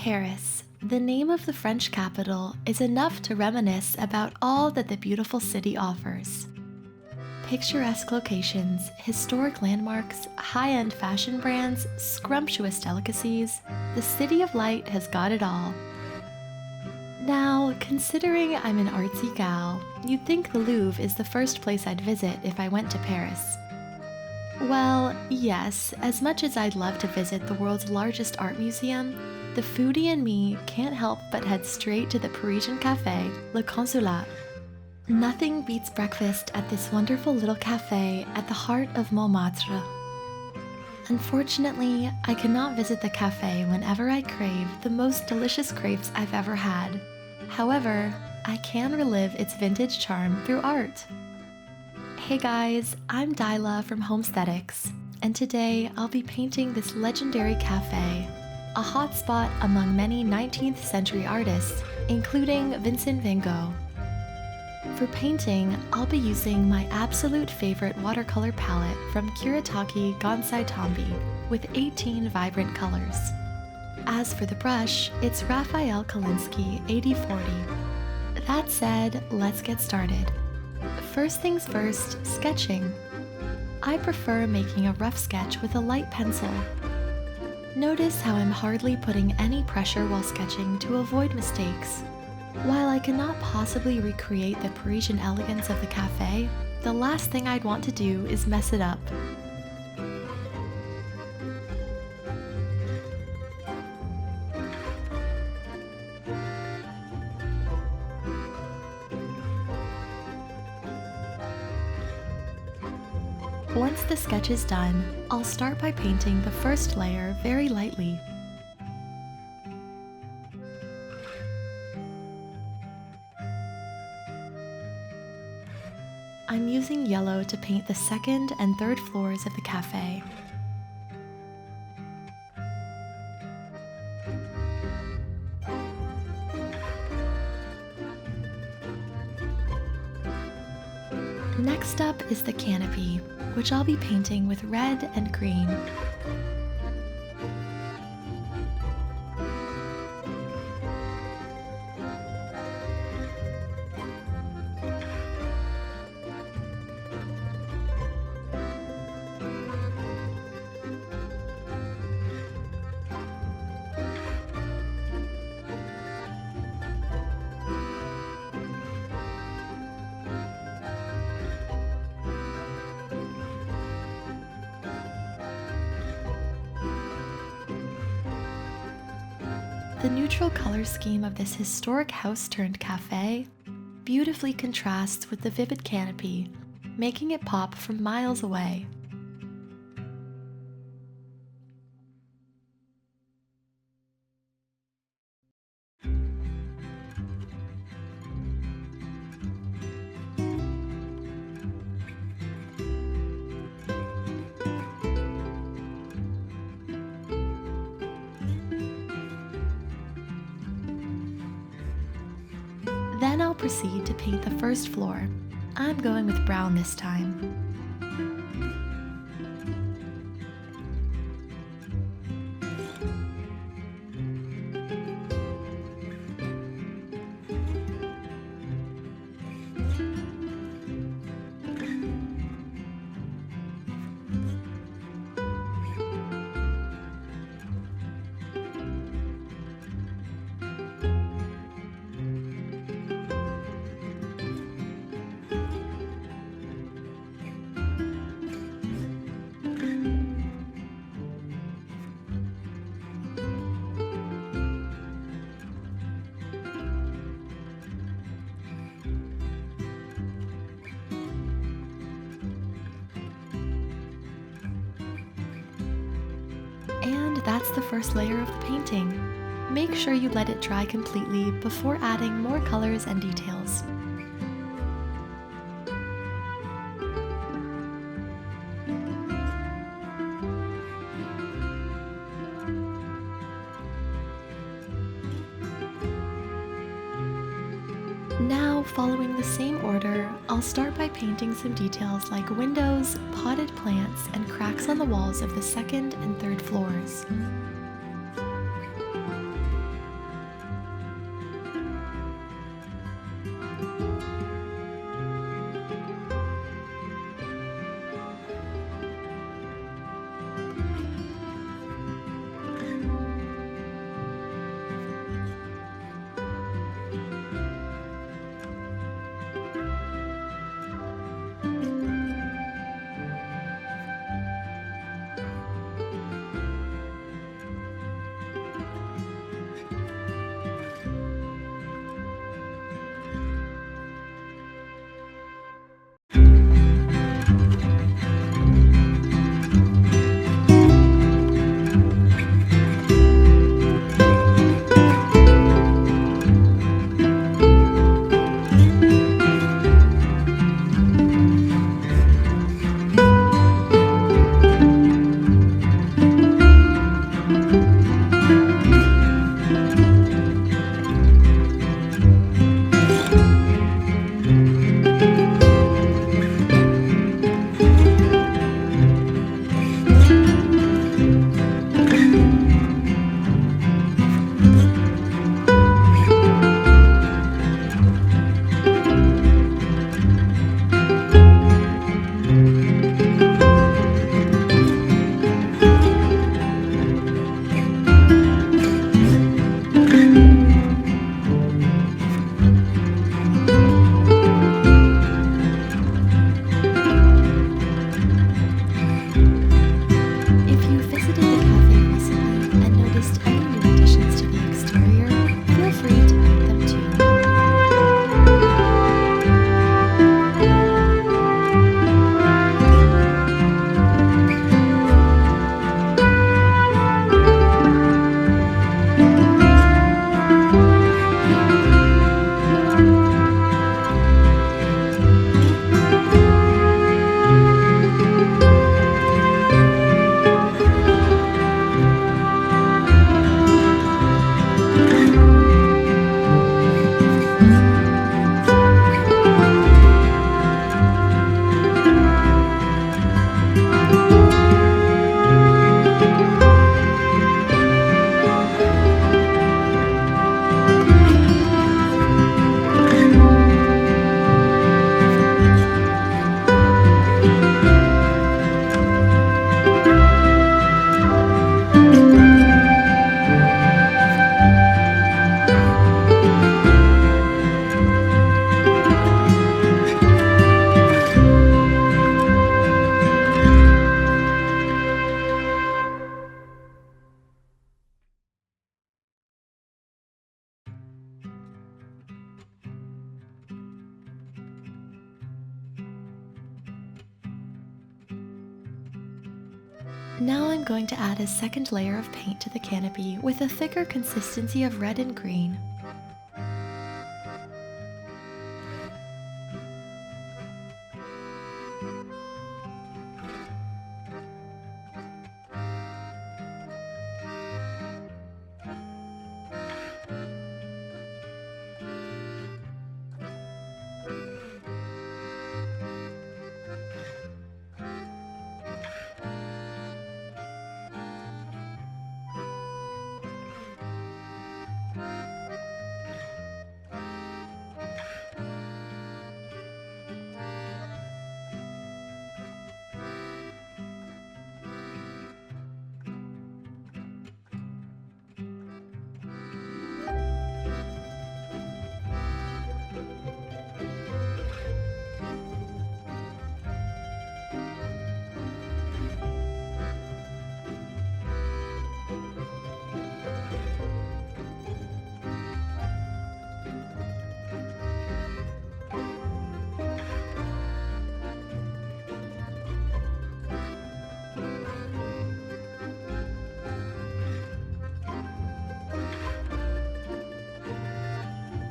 Paris, the name of the French capital, is enough to reminisce about all that the beautiful city offers. Picturesque locations, historic landmarks, high-end fashion brands, scrumptious delicacies, the City of Light has got it all. Now, considering I'm an artsy gal, you'd think the Louvre is the first place I'd visit if I went to Paris. Well, yes, as much as I'd love to visit the world's largest art museum, the foodie in me can't help but head straight to the Parisian cafe, Le Consulat. Nothing beats breakfast at this wonderful little cafe at the heart of Montmartre. Unfortunately, I cannot visit the cafe whenever I crave the most delicious crepes I've ever had. However, I can relive its vintage charm through art. Hey guys, I'm Dylla from Homesthetics, and today I'll be painting this legendary cafe, a hotspot among many 19th century artists, including Vincent van Gogh. For painting, I'll be using my absolute favorite watercolor palette from Kuretake Gansai Tambi with 18 vibrant colors. As for the brush, it's Raphael Kolinsky 8040. That said, let's get started. First things first, sketching. I prefer making a rough sketch with a light pencil. Notice how I'm hardly putting any pressure while sketching to avoid mistakes. While I cannot possibly recreate the Parisian elegance of the cafe, the last thing I'd want to do is mess it up. Once the sketch is done, I'll start by painting the first layer very lightly. I'm using yellow to paint the second and third floors of the cafe. Next up is the canopy, which I'll be painting with red and green. The neutral color scheme of this historic house-turned-cafe beautifully contrasts with the vivid canopy, making it pop from miles away. Then I'll proceed to paint the first floor. I'm going with brown this time. And that's the first layer of the painting. Make sure you let it dry completely before adding more colors and details. Now, following the same order, I'll start by painting some details like windows, potted plants, and cracks on the walls of the second and third floors. Now I'm going to add a second layer of paint to the canopy with a thicker consistency of red and green.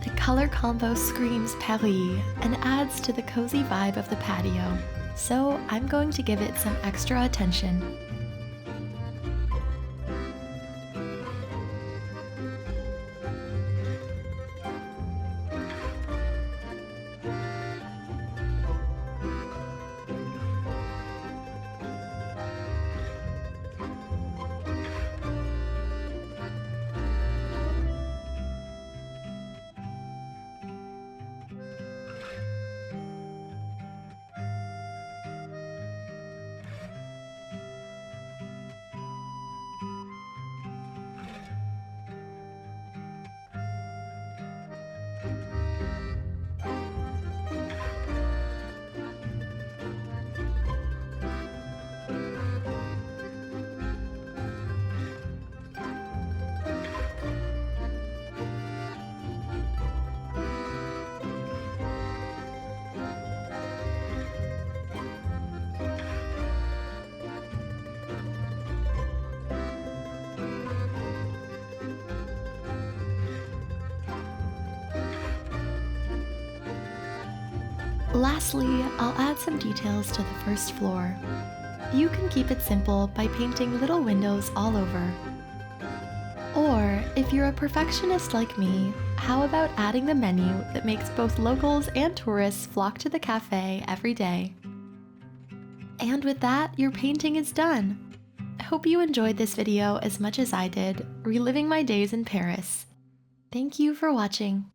The color combo screams Paris and adds to the cozy vibe of the patio, so I'm going to give it some extra attention. Lastly, I'll add some details to the first floor. You can keep it simple by painting little windows all over. Or, if you're a perfectionist like me, how about adding the menu that makes both locals and tourists flock to the cafe every day? And with that, your painting is done. I hope you enjoyed this video as much as I did, reliving my days in Paris. Thank you for watching.